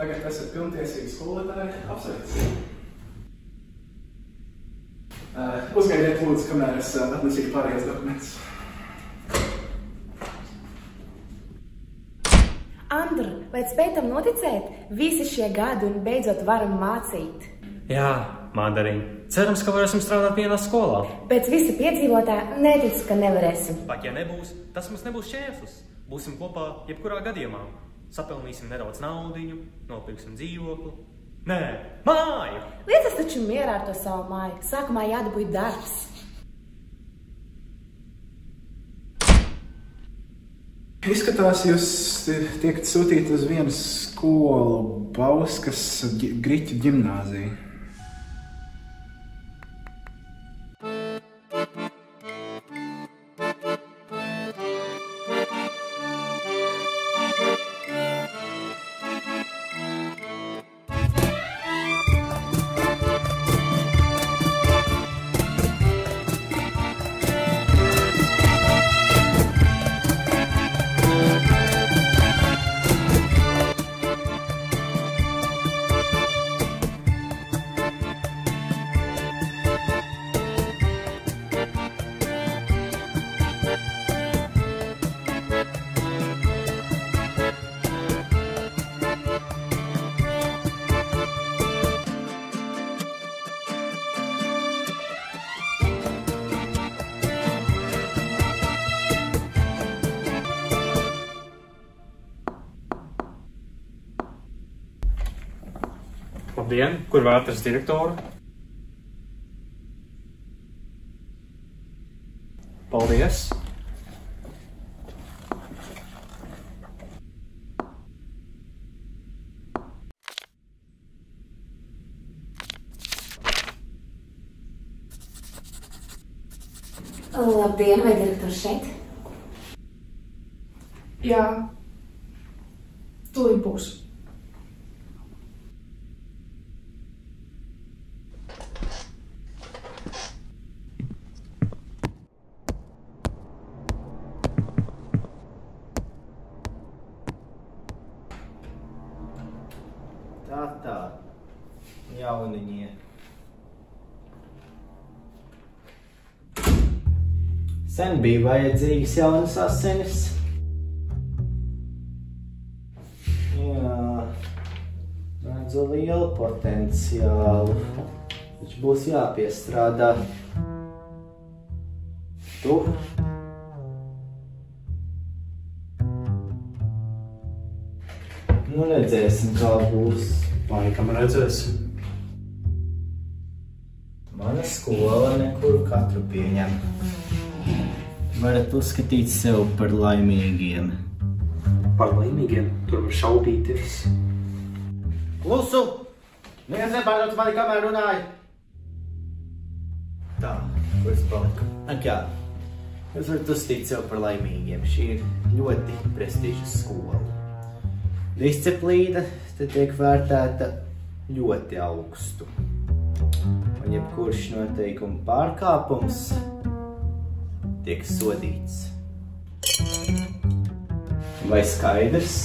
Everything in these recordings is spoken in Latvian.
tagad esat pilntiesīgi skolotāji. Apsveic. Uzgaidiet lūdzu, kamēr es atnesīšu pārējos dokumentus. Andra, vai spēj tam noticēt? Visi šie gadi un beidzot varam mācīt. Jā, Mandariņ. Cerams, ka varēsim strādāt vienā skolā. Pēc visa piedzīvotā neticu, ka nevarēsim. Pat ja nebūs, tas mums nebūs šķērslis. Būsim kopā jebkurā gadījumā. Sapelnīsim nedaudz naudiņu, nopirksim dzīvokli. Nē, māju! Lietas taču mierā ar to savu māju. Sākumā jādabūj darbs. Izskatās, jūs tiekat sūtīti uz vienu skolu, Bauskas Griķu ģimnāziju. Labdien, kur var atrast direktoru? Paldies! Labdien, vai direktors šeit? Jā, tūlīt būs. Tā, jauniņie. Sen bija vajadzīgas jaunas asinis. Jā, redzu lielu potenciālu. Taču būs jāpiestrādā. Tu? Nu, redzēsim, kā būs. Laikam redzēsim. Mana skola nekur katru pieņem. Varat uzskatīt sev par laimīgiem. Par laimīgiem? Tur var šaubīties. Klusu! Neviens nepārdots mani, kamēr runāju! Tā, kur es paliku? Ak jā, jūs varat uzskatīt sev par laimīgiem. Šī ir ļoti prestižas skola. Disciplīna te tiek vērtēta ļoti augstu. Un jebkurš noteikumu pārkāpums tiek sodīts. Vai skaidrs?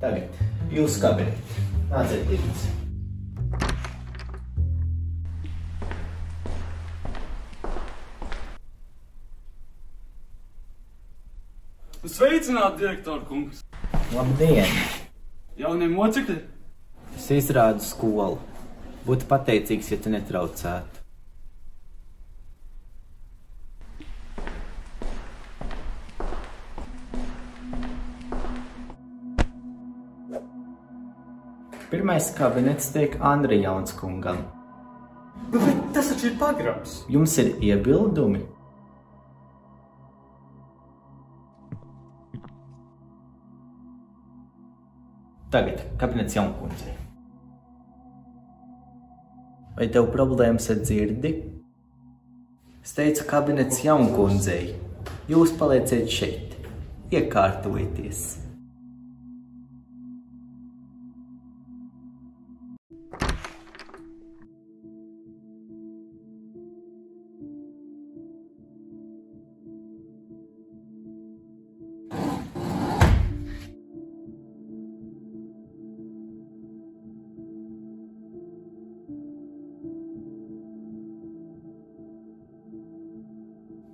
Tagad jūsu kabineti. Nāciet līdzi. Sveicināt, direktor kungs! Labdien! Jaunie mocekļi? Es izrādu skolu. Būtu pateicīgs, ja tu netraucētu. Pirmais kabinets tiek Andra Jaunskungam. Bet tas taču ir pagrabs. Jums ir iebildumi? Tagad kabinets Jaunkundzei. Vai tev problēmas ar dzirdi? Es teicu kabinets Jaunkundzei. Jūs palieciet šeit. Iekārtojieties.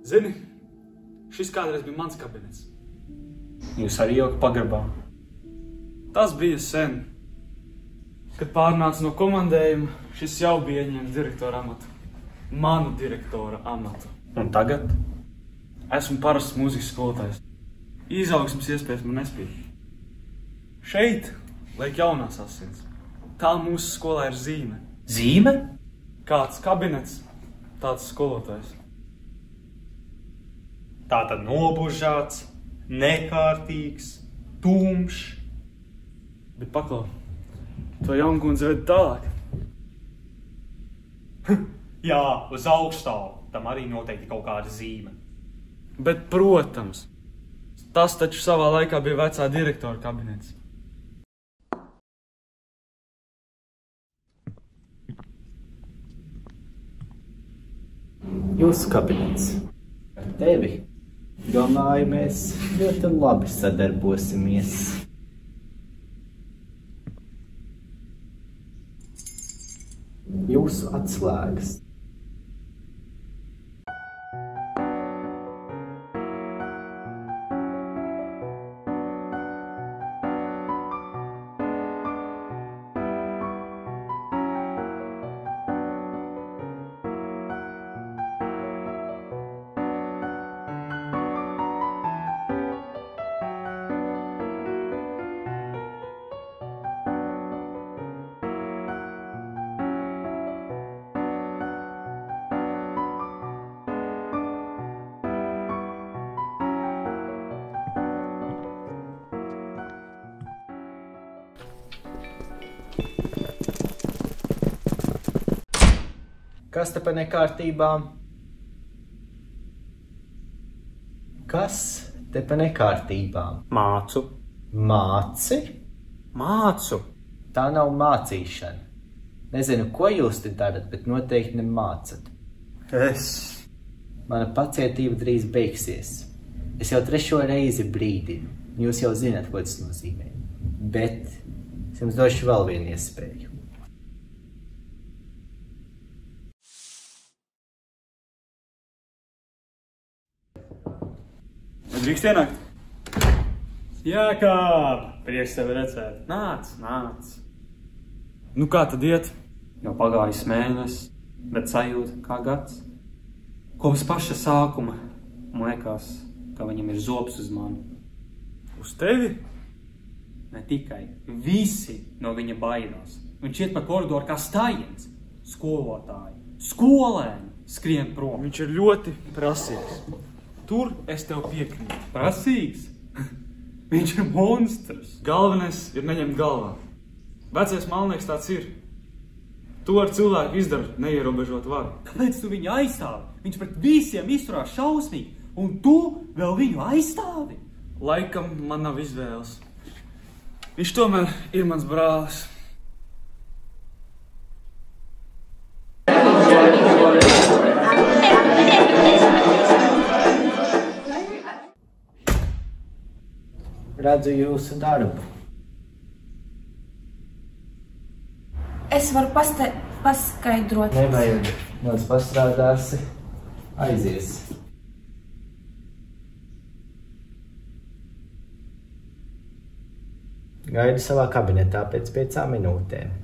Zini, šis kādreiz bija mans kabinets. Jūs arī jau pagrabā. Tas bija sen. Kad pārnāca no komandējuma, šis jau bija ieņēmis direktora amatu. Manu direktora amatu. Un tagad? Esmu parasts mūzikas skolotājs. Izaugsmes iespējas man nespīd. Šeit liek jaunās asins. Tā mūsu skolā ir zīme. Zīme? Kāds kabinets, tāds skolotājs. Tātad nobužāts, nekārtīgs, tumšs. Bet paklau, to jaunkundze ved tālāk. Jā, uz augstāvu. Tam arī noteikti kaut kāda zīme. Bet, protams, tas taču savā laikā bija vecā direktora kabinets. Jūsu kabinets. Ar tevi, domāju, mēs ļoti labi sadarbosimies. Jūsu atslēgas. Kas te pa nekārtībām? Kas te pa nekārtībām? Mācu. Māci? Mācu. Tā nav mācīšana. Nezinu, ko jūs te darat, bet noteikti nemācat. Mana pacietība drīz beigsies. Es jau 3. reizi brīdinu. Jūs jau zināt, ko tas nozīmē. Bet es jums došu vēl vienu iespēju. Drīkst ienākt? Jākāp! Prieks tevi redzēt. Nāc. Nu kā tad iet? Jau pagājis mēnesis, bet sajūta kā gads. Kopš paša sākuma man liekas, ka viņam ir zobs uz mani. Uz tevi? Ne tikai. Visi no viņa baidās. Viņš iet pa koridoru kā stājiens. Skolotāji, skolēni skrien prom. Viņš ir ļoti prasīgs. Tur es tev piekrītu. Prasīgs? Viņš ir monstrs. Galvenais ir neņemt galvā. Vecais malnieks tāds ir. To ar cilvēku izdara neierobežot varu. Kāpēc tu viņu aizstāvi? Viņš pret visiem izturās šausmīgi, un tu vēl viņu aizstāvi? Laikam man nav izvēles. Viņš tomēr ir mans brālis. Redzu jūsu darbu. Es varu paskaidrot. Nevajag. Mums pastrādāsi. Aizies. Gaidi savā kabinetā pēc 5 minūtēm.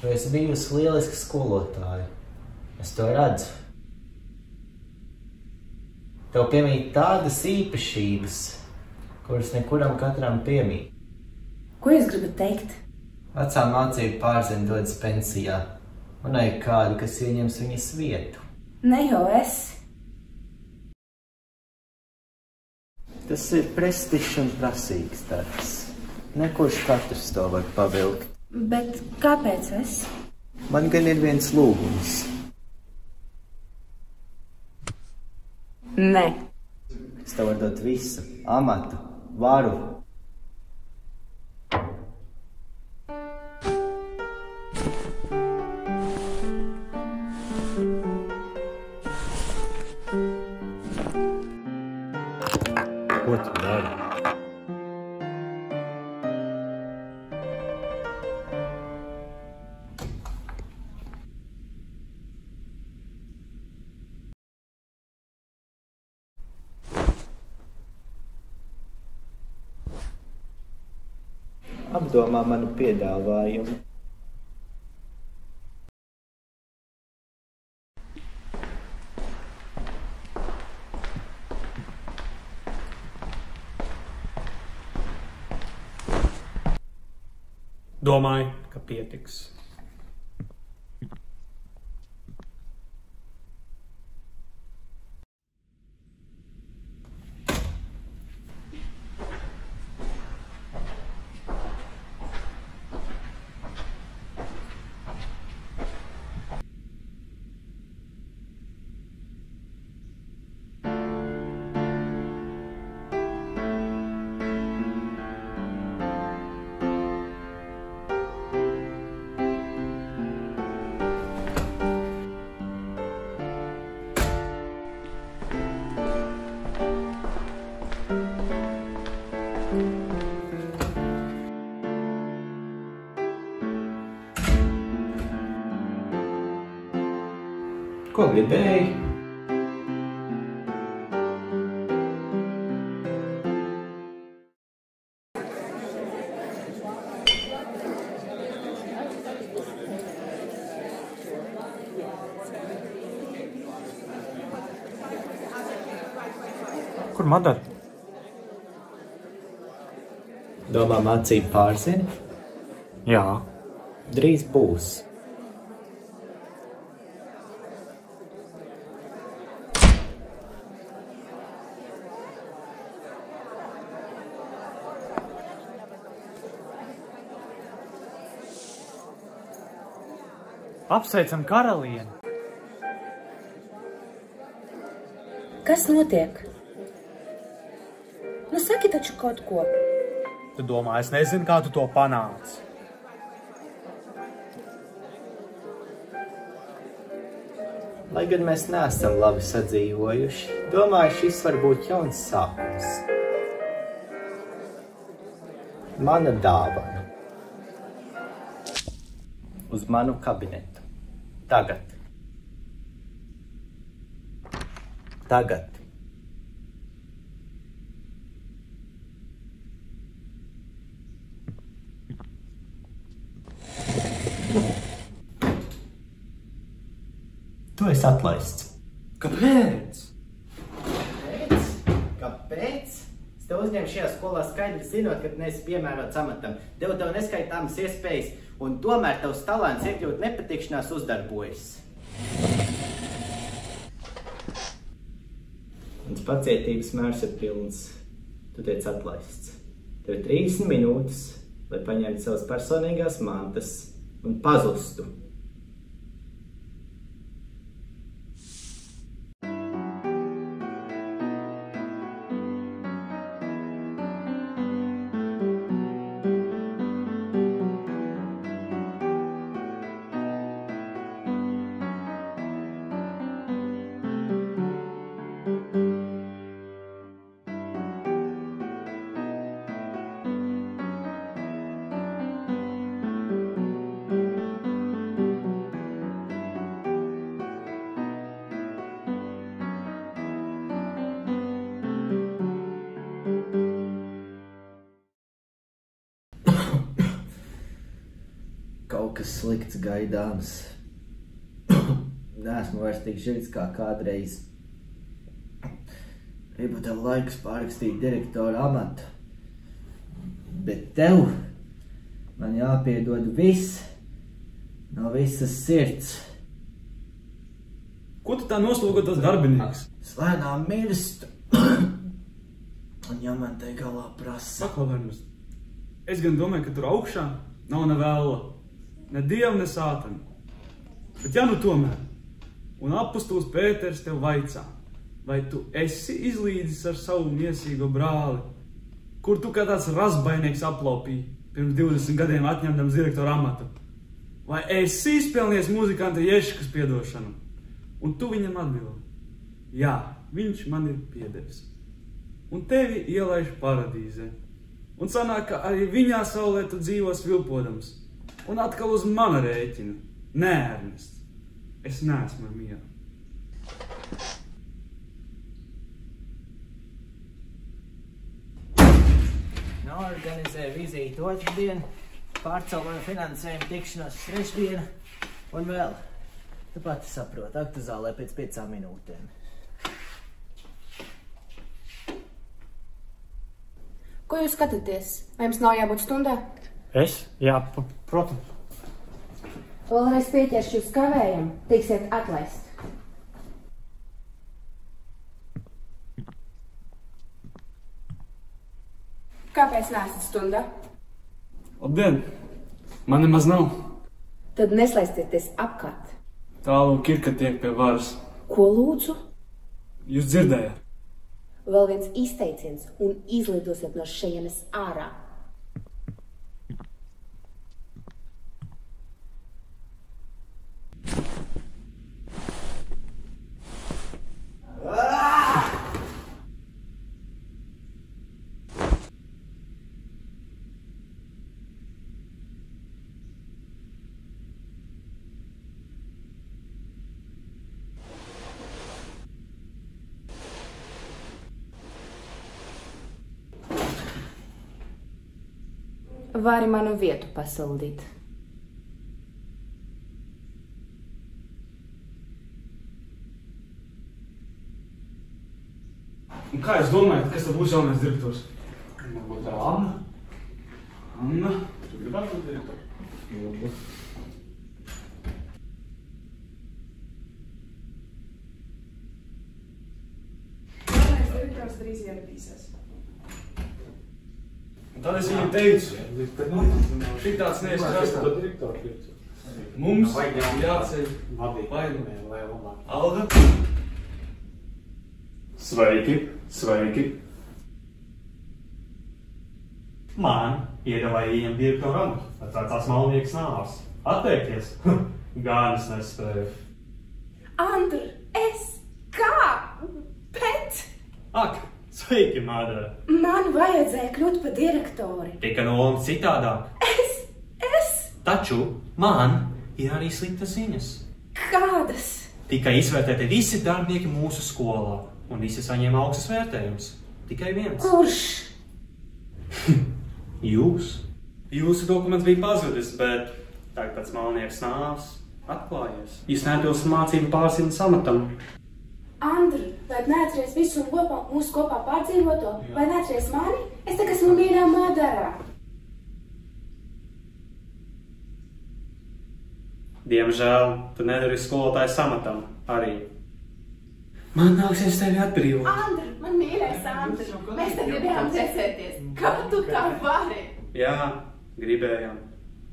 Tu esi bijusi lieliska skolotāja. Es to redzu. Tev piemīt tādas īpašības, kuras nekuram katram piemīt. Ko jūs gribat teikt? Vecā mācība pārzina dodas pensijā. Un ir kādi, kas ieņems viņas vietu. Ne jau es. Tas ir prestižs un prasīgs darbs. Nekurš katrs to var pavilkt. Bet kāpēc es? Man gan ir viens lūgums. Nē. Es tev varu dot visu. Amatu, Varu. Ko tu dari? Apdomā manu piedāvājumu. Domāju, ka pietiks. Ko gribēji? Kur Madara? Domā, mācību pārzini? Jā. Drīz būs. Apsveicam karalieni! Kas notiek? Nu, saki taču kaut ko. Tu domā, es nezinu, kā tu to panāci. Lai gan mēs neesam labi sadzīvojuši, domāju, šis var būt jauns sākums. Mana dāvana. Uz manu kabinetu. Tagad. Tagad. Tu esi atlaists. Kāpēc? Kāpēc? Es tev uzņēmu šajā skolā skaidri zinot, ka tu neesi piemērots amatam. Devu tev neskaitāmas iespējas, un tomēr tavs talants iekļūt nepatikšanās uzdarbojas. Mans pacietības mērs ir pilns. Tu tiec atlaists. Tev ir 30 minūtes, lai paņemtu savas personīgās mantas un pazustu. Kaut kas slikts gaidāms. Neesmu vairs tik žīts kā kādreiz. Gribu tev laiks pārrakstīt direktora amatu. Bet tev man jāpiedod viss no visas sirds. Ko tu tā noslogo tas darbinieks? Slēnām mirst. Un ja man te galā prasa. Paklavēr, es gan domāju, ka tur augšā nav ne vēla. Ne dievu, ne sātanu. Bet ja nu tomēr, un apustulis Pēters tev vaicā, vai tu esi izlīdzis ar savu miesīgo brāli, kur tu kā tāds rasbainieks aplaupīji, pirms 20 gadiem atņemdams direktora amatu. Vai esi izpelnies muzikanta Ješkas piedošanu? Un tu viņam atbildi. Jā, viņš man ir piedevis. Un tevi ielaiž paradīzē. Un sanāk, ka arī viņā saulē tu dzīvo svilpodams. Un atkal uz mana rēķina. Nē, Ernests, es neesmu ar mieru. Organizēja vizīti otrdien, pārcelāju finansējumu tikšanos trešdienu, un vēl, tu pati saproti, aktu zālē pēc 5 minūtēm. Ko jūs skatāties? Vai jums nav jābūt stundā? Es? Jā, protams. Vēlreiz pieķeršu jūs kavējam, tiksiet atlaist. Kāpēc neesat stundā? Labdien! Man nemaz nav. Tad neslaistieties apkārt. Tālūk ir, ka tiek pie varas. Ko lūdzu? Jūs dzirdējāt? Vēl viens izteiciens un izlidosiet no šejienes ārā. Vari manu vietu pasildīt. Un kā jūs domājat, kas tad būs jaunais direktors? Varbūt Anna? Anna? Tu gribētu būt direktors? Jaunais direktors drīz ieradīsies. Tad es viņam teicu, šitāds neizkrastā. Mums jāceļ vainu. Alga? Sveiki, sveiki. Man iedavāja viņam direktoru amatu, bet tās malnieks nāvs. Atteikties? Gan es nespēju. Andr, kā? Bet? Ak, sveiki, Madara. Man vajadzēja kļūt par direktori. Tika nolēmts citādāk. Es? Taču man ir arī sliktas ziņas. Kādas? Tika izvērtēti visi darbinieki mūsu skolā, un visi saņēma augstas vērtējumus. Tikai viens. Kurš? Jūs. Jūsu dokuments bija pazudis, bet tagad pēc malnieks nāvs atklājies. Jūs neatbilstat mācību pārsīnas amatam. Andri, vai neatceries visu mūsu kopā pārdzīvoto? Vai neatceries mani? Es tagad esmu mīļā Madara. Diemžēl, tu nedari skolotājas amatam arī. Man nāksies tevi atbrīvot. Andri, man mīļais Andri, mēs te gribējām tiecēties. Kā tu tā vari? Jā, gribējām.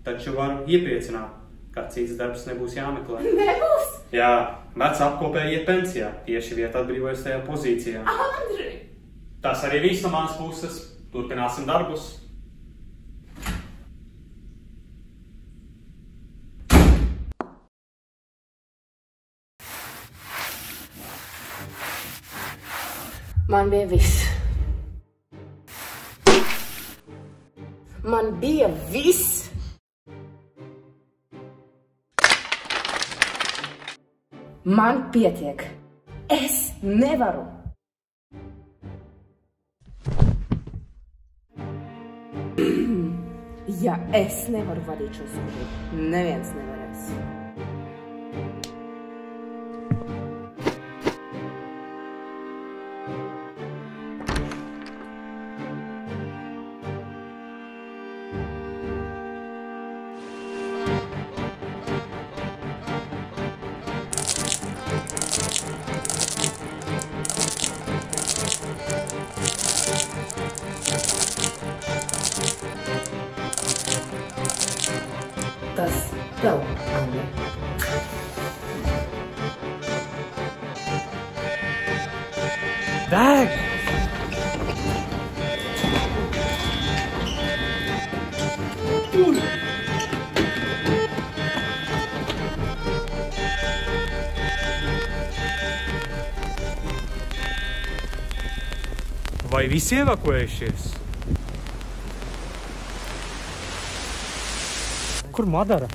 Taču varu iepriecināt, ka cits darbs nebūs jāmeklē. Nebūs? Jā, vecs apkopēji iet pensijā, tieši vieta atbrīvojas tajā pozīcijā. Andri! Tas arī viss no manas puses. Turpināsim darbus. Man bija viss. Man bija viss. Man pietiek. Es nevaru. Ja es nevaru vadīt šo skolu, neviens nevarēs. Tas tev, Andri. Deg! Vai visi evakuējušies? Kur Madara?